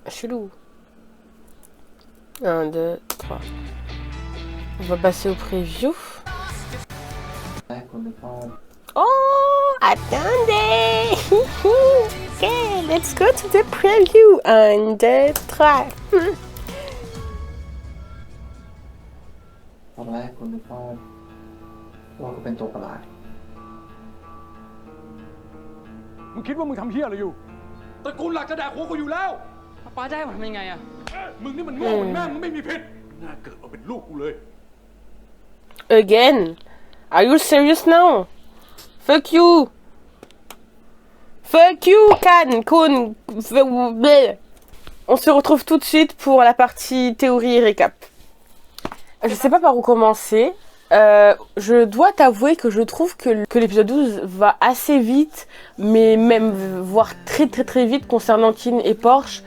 Chelou. 1, 2, 3. On va passer au preview. Oh, attendez. Ok, let's go to the preview. 1, 2, 3. ตอนแรกคุณนึกว่าก็เป็นตัวประหลาด มึงคิดว่ามึงทำเหี้ยอะไรอยู่ตระกูลหลักจะแดกหัวกูอยู่แล้ว ป้าได้ผมทำยังไงอะ มึงนี่มันโง่เหมือนแม่มึงไม่มีผิดน่าเกิดมาเป็นลูกกูเลย Again? Are you serious now? Fuck you! Fuck you, Kan! Kun! On se retrouve tout de suite pour la partie théorie et récap. Je sais pas par où commencer. Je dois t'avouer que je trouve que l'épisode 12 va assez vite, mais même voire très vite concernant Kin et Porsche.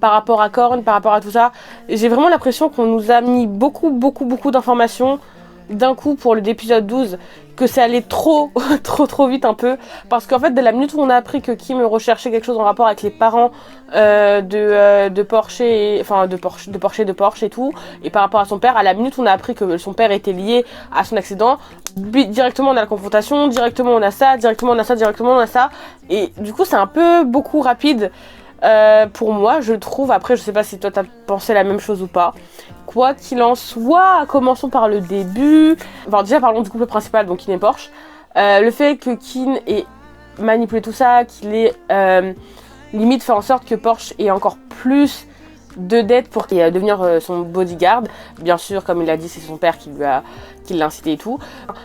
Par rapport à Korn, par rapport à tout ça. J'ai vraiment l'impression qu'on nous a mis beaucoup d'informations d'un coup pour l'épisode 12, que ça allait trop vite un peu. Parce qu'en fait, dès la minute où on a appris que Kim recherchait quelque chose en rapport avec les parents de Porsche, de Porsche et tout, et par rapport à son père, à la minute où on a appris que son père était lié à son accident, directement on a la confrontation, directement on a ça, directement on a ça. Et du coup, c'est un peu beaucoup rapide. Pour moi, je trouve, après je sais pas si toi t'as pensé la même chose ou pas, quoi qu'il en soit, commençons par le début. Enfin déjà parlons du couple principal, donc Kin et Porsche. Le fait que Kin ait manipulé tout ça, qu'il ait limite fait en sorte que Porsche ait encore plus de dettes pour devenir son bodyguard. Bien sûr, comme il l'a dit, c'est son père qui l'a incité et tout.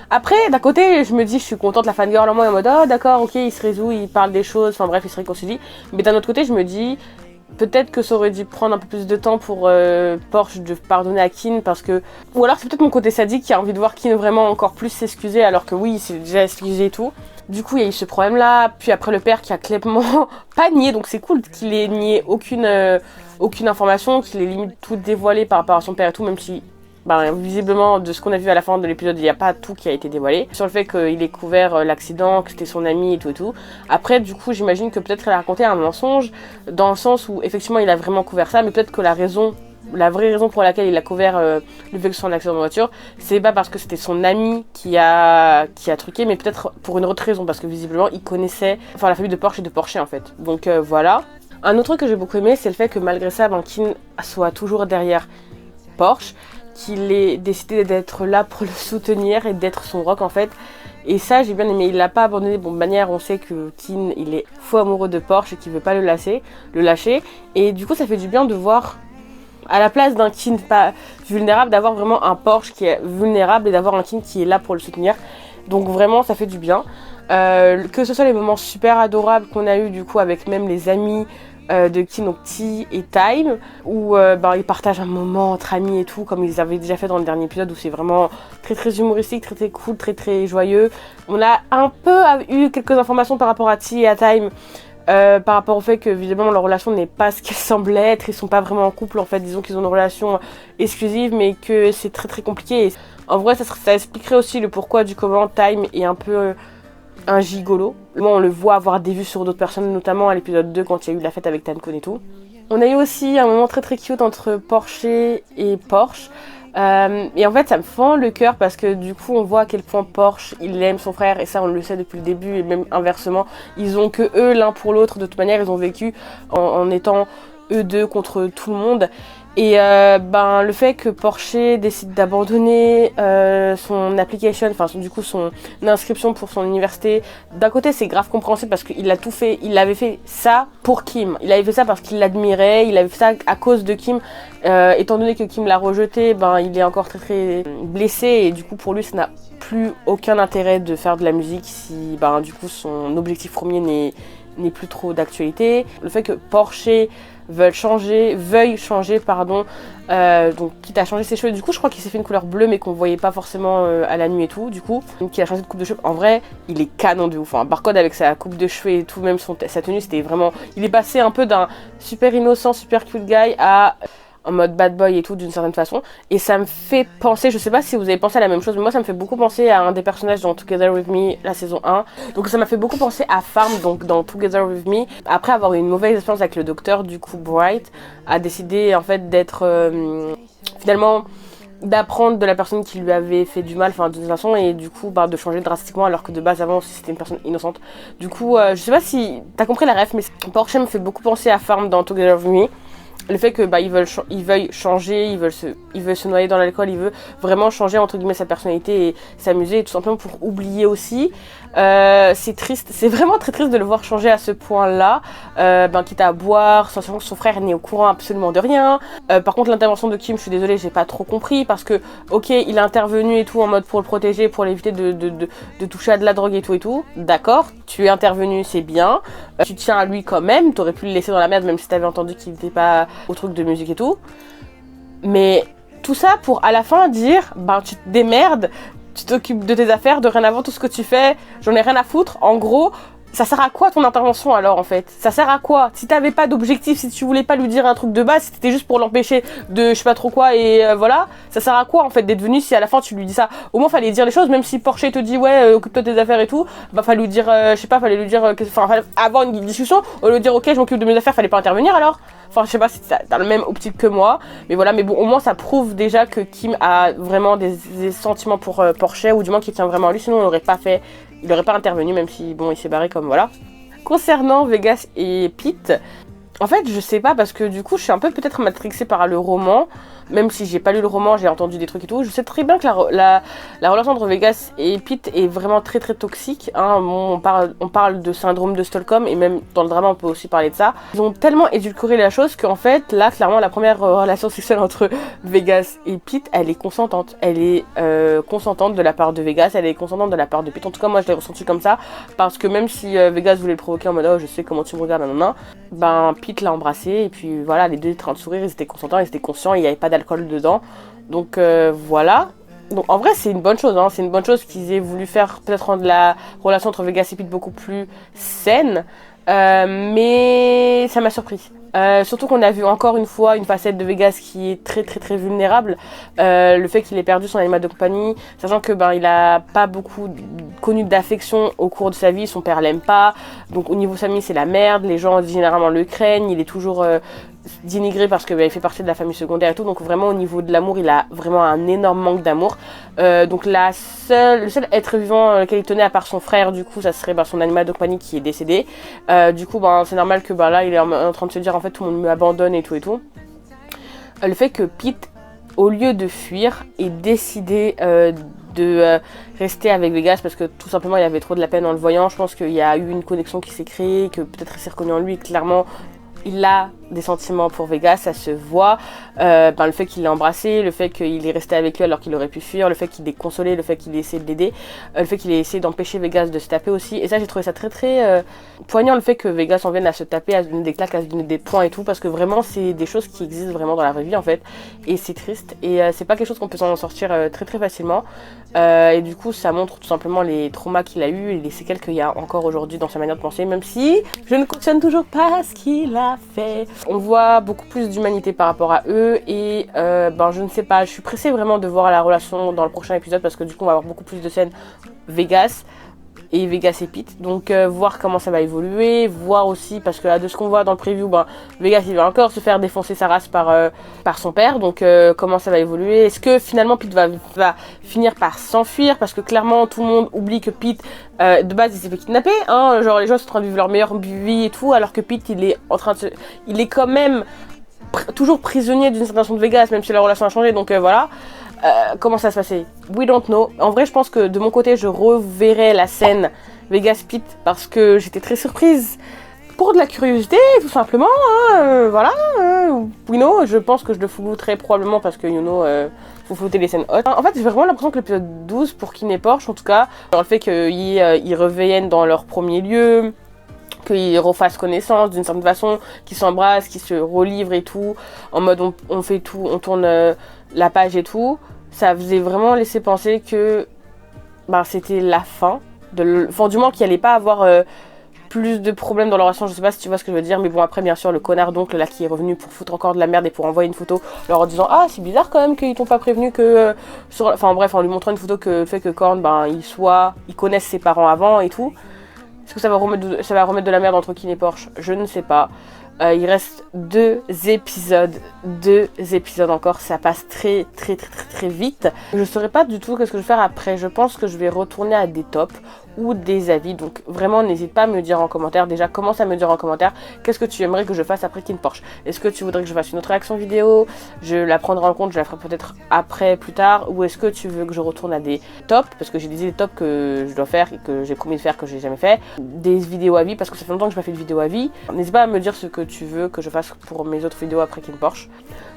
Après, d'un côté, je me dis, je suis contente, la fangirl en moi, en mode, oh d'accord, ok, il se résout, il parle des choses, enfin bref, il se réconcilie. Mais d'un autre côté, je me dis, peut-être que ça aurait dû prendre un peu plus de temps pour Porsche de pardonner à Kin, parce que... Ou alors c'est peut-être mon côté sadique qui a envie de voir Kin vraiment encore plus s'excuser, alors que oui, il s'est déjà excusé et tout. Du coup, il y a eu ce problème-là, puis après le père qui a clairement pas nié, donc c'est cool qu'il ait nié aucune information, qu'il ait limite tout dévoilé par rapport à son père et tout, même si, visiblement, de ce qu'on a vu à la fin de l'épisode, il n'y a pas tout qui a été dévoilé. Sur le fait qu'il ait couvert l'accident, que c'était son ami et tout. Après, du coup, j'imagine que peut-être elle a raconté un mensonge, dans le sens où, effectivement, il a vraiment couvert ça, mais peut-être que la vraie raison pour laquelle il a couvert le fait que ce soit un accident de voiture, c'est pas parce que c'était son ami qui a truqué, mais peut-être pour une autre raison, parce que visiblement, il connaissait la famille de Porsche et de Porsche, en fait. Donc, voilà. Un autre truc que j'ai beaucoup aimé, c'est le fait que malgré ça, Kin soit toujours derrière Porsche, qu'il ait décidé d'être là pour le soutenir et d'être son rock en fait. Et ça, j'ai bien aimé. Il l'a pas abandonné. Bon, de manière, on sait que Kin, il est fou amoureux de Porsche et qu'il veut pas le lâcher. Et du coup, ça fait du bien de voir, à la place d'un Kin pas vulnérable, d'avoir vraiment un Porsche qui est vulnérable et d'avoir un Kin qui est là pour le soutenir. Donc vraiment, ça fait du bien. Que ce soit les moments super adorables qu'on a eu du coup avec même les amis de Kin, donc T et Time, où ils partagent un moment entre amis et tout, comme ils avaient déjà fait dans le dernier épisode, où c'est vraiment très humoristique, très cool, très joyeux. On a un peu eu quelques informations par rapport à T et à Time, par rapport au fait que visiblement leur relation n'est pas ce qu'elle semblait être, ils sont pas vraiment en couple en fait, disons qu'ils ont une relation exclusive, mais que c'est très compliqué. Et en vrai, ça expliquerait aussi le pourquoi du comment Time est un peu un gigolo. Moi, on le voit avoir des vues sur d'autres personnes, notamment à l'épisode 2 quand il y a eu la fête avec Tankon et tout. On a eu aussi un moment très cute entre Porsche et Porsche. Et en fait, ça me fend le cœur parce que du coup, on voit à quel point Porsche, il aime son frère. Et ça, on le sait depuis le début. Et même inversement, ils ont que eux l'un pour l'autre. De toute manière, ils ont vécu en étant eux deux contre tout le monde. Et le fait que Porsche décide d'abandonner son application, son inscription pour son université, d'un côté c'est grave compréhensible parce qu'il a tout fait, il avait fait ça pour Kim, il avait fait ça parce qu'il l'admirait, il avait fait ça à cause de Kim, étant donné que Kim l'a rejeté, il est encore très blessé et du coup pour lui ça n'a plus aucun intérêt de faire de la musique si du coup son objectif premier n'est plus trop d'actualité. Le fait que Porsche veuille changer, donc quitte à changer ses cheveux, du coup je crois qu'il s'est fait une couleur bleue mais qu'on voyait pas forcément à la nuit et tout, du coup, qu'il a changé de coupe de cheveux. En vrai, il est canon de ouf, Barcode avec sa coupe de cheveux et tout, même sa tenue, c'était vraiment, il est passé un peu d'un super innocent, super cute guy à en mode bad boy et tout d'une certaine façon. Et ça me fait penser, je sais pas si vous avez pensé à la même chose, mais moi ça me fait beaucoup penser à un des personnages dans Together With Me, la saison 1. Donc ça m'a fait beaucoup penser à Farm, donc dans Together With Me. Après avoir eu une mauvaise expérience avec le docteur, du coup Bright a décidé en fait d'être finalement d'apprendre de la personne qui lui avait fait du mal, enfin de toute façon, et du coup de changer drastiquement alors que de base avant c'était une personne innocente. Du coup je sais pas si t'as compris la ref, mais Porsche me fait beaucoup penser à Farm dans Together With Me. Le fait que ils veuillent changer, ils veulent se noyer dans l'alcool, ils veulent vraiment changer entre guillemets sa personnalité et s'amuser, tout simplement pour oublier aussi. C'est triste, c'est vraiment très triste de le voir changer à ce point-là, quitte à boire, sachant que son frère n'est au courant absolument de rien. Par contre l'intervention de Kim, je suis désolée, j'ai pas trop compris parce que ok, il est intervenu et tout en mode pour le protéger, pour l'éviter de toucher à de la drogue et tout. D'accord, tu es intervenu, c'est bien. Tu tiens à lui quand même, t'aurais pu le laisser dans la merde même si t'avais entendu qu'il n'était pas au truc de musique et tout. Mais tout ça pour à la fin dire, tu te démerdes, tu t'occupes de tes affaires, de rien avant, tout ce que tu fais, j'en ai rien à foutre. En gros, ça sert à quoi ton intervention alors en fait? Ça sert à quoi? Si t'avais pas d'objectif, si tu voulais pas lui dire un truc de base, si c'était juste pour l'empêcher de je sais pas trop quoi et voilà, ça sert à quoi en fait d'être venu si à la fin tu lui dis ça? Au moins fallait dire les choses, même si Porsche te dit ouais occupe-toi de tes affaires et tout, fallait lui dire je sais pas, fallait lui dire fallait avoir une discussion, au lieu de dire ok je m'occupe de mes affaires, fallait pas intervenir alors. Enfin je sais pas si t'as le même optique que moi, mais voilà, mais bon au moins ça prouve déjà que Kim a vraiment des sentiments pour Porsche, ou du moins qu'il tient vraiment à lui, sinon il aurait pas intervenu, même si bon il s'est barré comme voilà. Concernant Vegas et Pete, en fait je sais pas, parce que du coup je suis un peu peut-être matrixée par le roman, même si j'ai pas lu le roman, j'ai entendu des trucs et tout. Je sais très bien que la relation entre Vegas et Pete est vraiment très très toxique, hein. Bon, on parle de syndrome de Stockholm, et même dans le drama on peut aussi parler de ça. Ils ont tellement édulcoré la chose qu'en fait là clairement la première relation sexuelle entre Vegas et Pete, elle est consentante. Elle est consentante de la part de Vegas, elle est consentante de la part de Pete. En tout cas moi je l'ai ressenti comme ça, parce que même si Vegas voulait le provoquer en mode oh je sais comment tu me regardes, Pete l'a embrassé, et puis voilà, les deux étaient en train de sourire, ils étaient consentants, ils étaient conscients, il n'y avait pas d'alcool dedans. Donc voilà. Donc en vrai c'est une bonne chose, hein. C'est une bonne chose qu'ils aient voulu faire, peut-être rendre la relation entre Vegas et Pete beaucoup plus saine. Mais ça m'a surpris. Surtout qu'on a vu encore une fois une facette de Vegas qui est très très très vulnérable. Le fait qu'il ait perdu son animal de compagnie, sachant que il a pas beaucoup connu d'affection au cours de sa vie, son père l'aime pas, donc au niveau famille c'est la merde, les gens généralement le craignent, il est toujours dénigré parce qu'il fait partie de la famille secondaire et tout, donc vraiment au niveau de l'amour il a vraiment un énorme manque d'amour. Donc le seul être vivant lequel il tenait à part son frère, du coup ça serait son animal de compagnie qui est décédé. Du coup c'est normal que là il est en train de se dire en fait tout le monde m'abandonne et tout. Le fait que Pete, au lieu de fuir, ait décidé de rester avec Vegas parce que tout simplement il avait trop de la peine en le voyant. Je pense qu'il y a eu une connexion qui s'est créée, que peut-être il s'est reconnu en lui, clairement il a des sentiments pour Vegas, ça se voit. Le fait qu'il l'ait embrassé, le fait qu'il est resté avec lui alors qu'il aurait pu fuir, le fait qu'il l'ait consolé, le fait qu'il ait essayé de l'aider, le fait qu'il ait essayé d'empêcher Vegas de se taper aussi. Et ça j'ai trouvé ça très très poignant, le fait que Vegas en vienne à se taper, à se donner des claques, à se donner des points et tout, parce que vraiment c'est des choses qui existent vraiment dans la vraie vie en fait, et c'est triste, et c'est pas quelque chose qu'on peut s'en sortir très très facilement. Et du coup ça montre tout simplement les traumas qu'il a eu et les séquelles qu'il y a encore aujourd'hui dans sa manière de penser, même si je ne cautionne toujours pas ce qu'il a fait. On voit beaucoup plus d'humanité par rapport à eux, et je ne sais pas, je suis pressée vraiment de voir la relation dans le prochain épisode, parce que du coup on va avoir beaucoup plus de scènes Vegas et Pete, donc voir comment ça va évoluer, voir aussi, parce que de ce qu'on voit dans le preview, Vegas il va encore se faire défoncer sa race par son père, donc comment ça va évoluer, est-ce que finalement Pete va finir par s'enfuir, parce que clairement tout le monde oublie que Pete de base il s'est fait kidnapper, hein, genre les gens sont en train de vivre leur meilleure vie et tout, alors que Pete il est quand même toujours prisonnier d'une certaine façon de Vegas, même si la relation a changé, donc voilà. Comment ça se passait? We don't know. En vrai je pense que de mon côté je reverrai la scène Vegas Pete, parce que j'étais très surprise, pour de la curiosité tout simplement, hein, voilà. We know, je pense que je le flouterai probablement parce que faut flouter les scènes hautes. En fait j'ai vraiment l'impression que l'épisode 12 pour Kim et Porsche en tout cas, le fait qu'ils reviennent dans leur premier lieu, qu'ils refassent connaissance d'une certaine façon, qu'ils s'embrassent, qu'ils se relivrent et tout, en mode on fait tout, on tourne la page et tout, ça faisait vraiment laisser penser que c'était la fin, du moins qu'il allait pas avoir plus de problèmes dans leur relation, je sais pas si tu vois ce que je veux dire, mais bon après bien sûr le connard d'oncle là qui est revenu pour foutre encore de la merde et pour envoyer une photo leur disant ah c'est bizarre quand même qu'ils t'ont pas prévenu que enfin bref en lui montrant une photo que le fait que Korn ben il connaisse ses parents avant et tout. Est-ce que ça va remettre de la merde entre Kin et Porsche? Je ne sais pas. Il reste 2 épisodes encore, ça passe très vite. Je ne saurais pas du tout qu'est-ce que je vais faire après, je pense que je vais retourner à des tops ou des avis, donc vraiment n'hésite pas à me dire en commentaire, déjà commence à me dire en commentaire qu'est-ce que tu aimerais que je fasse après Kin Porsche. Est-ce que tu voudrais que je fasse une autre réaction vidéo, je la prendrai en compte, je la ferai peut-être après, plus tard, ou est-ce que tu veux que je retourne à des tops, parce que j'ai des tops que je dois faire et que j'ai promis de faire que j'ai jamais fait, des vidéos avis, parce que ça fait longtemps que je n'ai pas fait de vidéo avis. N'hésite pas à me dire ce que tu veux que je fasse pour mes autres vidéos après Kin Porsche.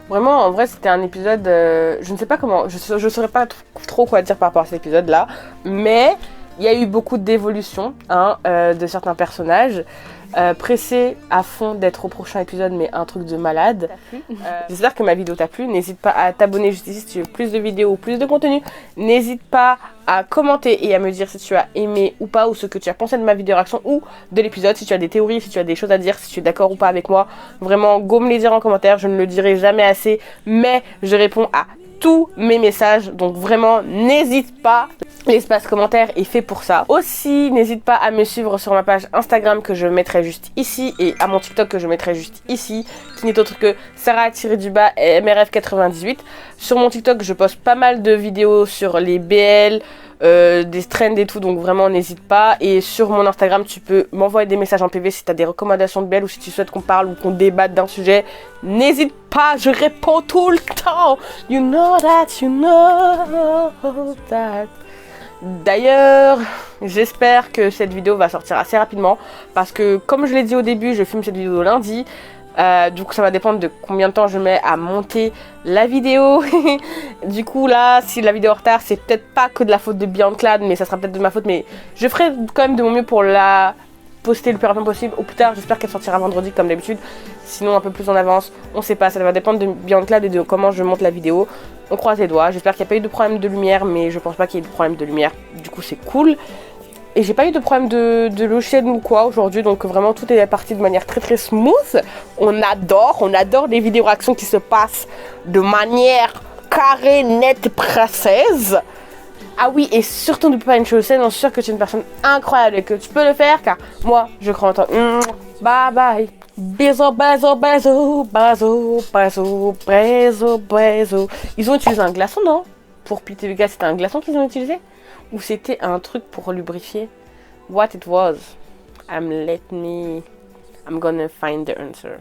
Vraiment, en vrai, c'était un épisode, je ne sais pas comment, je saurais pas trop quoi dire par rapport à cet épisode-là, mais il y a eu beaucoup d'évolution de certains personnages. Pressé à fond d'être au prochain épisode, mais un truc de malade. J'espère que ma vidéo t'a plu. N'hésite pas à t'abonner juste ici si tu veux plus de vidéos ou plus de contenu. N'hésite pas à commenter et à me dire si tu as aimé ou pas, ou ce que tu as pensé de ma vidéo réaction ou de l'épisode, si tu as des théories, si tu as des choses à dire, si tu es d'accord ou pas avec moi. Vraiment, go me les dire en commentaire, je ne le dirai jamais assez, mais je réponds à tous mes messages, donc vraiment n'hésite pas, l'espace commentaire est fait pour ça. Aussi n'hésite pas à me suivre sur ma page Instagram que je mettrai juste ici et à mon TikTok que je mettrai juste ici, qui n'est autre que Sarah-MRF98. Sur mon TikTok je poste pas mal de vidéos sur les BL, des trends et tout, donc vraiment n'hésite pas. Et sur mon Instagram tu peux m'envoyer des messages en PV si tu as des recommandations de BL ou si tu souhaites qu'on parle ou qu'on débatte d'un sujet, n'hésite pas, je réponds tout le temps. You know that. D'ailleurs, j'espère que cette vidéo va sortir assez rapidement parce que comme je l'ai dit au début, je filme cette vidéo lundi. Du coup ça va dépendre de combien de temps je mets à monter la vidéo. Du coup là, si la vidéo est en retard, c'est peut-être pas que de la faute de BeyondCloud, mais ça sera peut-être de ma faute, mais je ferai quand même de mon mieux pour la poster le plus rapidement possible ou plus tard. J'espère qu'elle sortira vendredi comme d'habitude, sinon un peu plus en avance, on sait pas, ça va dépendre de BeyondCloud et de comment je monte la vidéo. On croise les doigts, j'espère qu'il n'y a pas eu de problème de lumière, mais je pense pas qu'il y ait de problème de lumière, du coup c'est cool. Et j'ai pas eu de problème de logiciel ou quoi aujourd'hui, donc vraiment tout est parti de manière très smooth. On adore les vidéos réactions qui se passent de manière carrée, nette, précise. Ah oui, et surtout n'oublie pas une chose, c'est non sûr que tu es une personne incroyable et que tu peux le faire, car moi je crois en toi. Bye bye. Bisous, bisous, bisous, bisous, bisous, bisous, bisous. Ils ont utilisé un glaçon, non? Pour piter le gaz, c'était un glaçon qu'ils ont utilisé? Ou c'était un truc pour lubrifier? What it was? I'm gonna find the answer.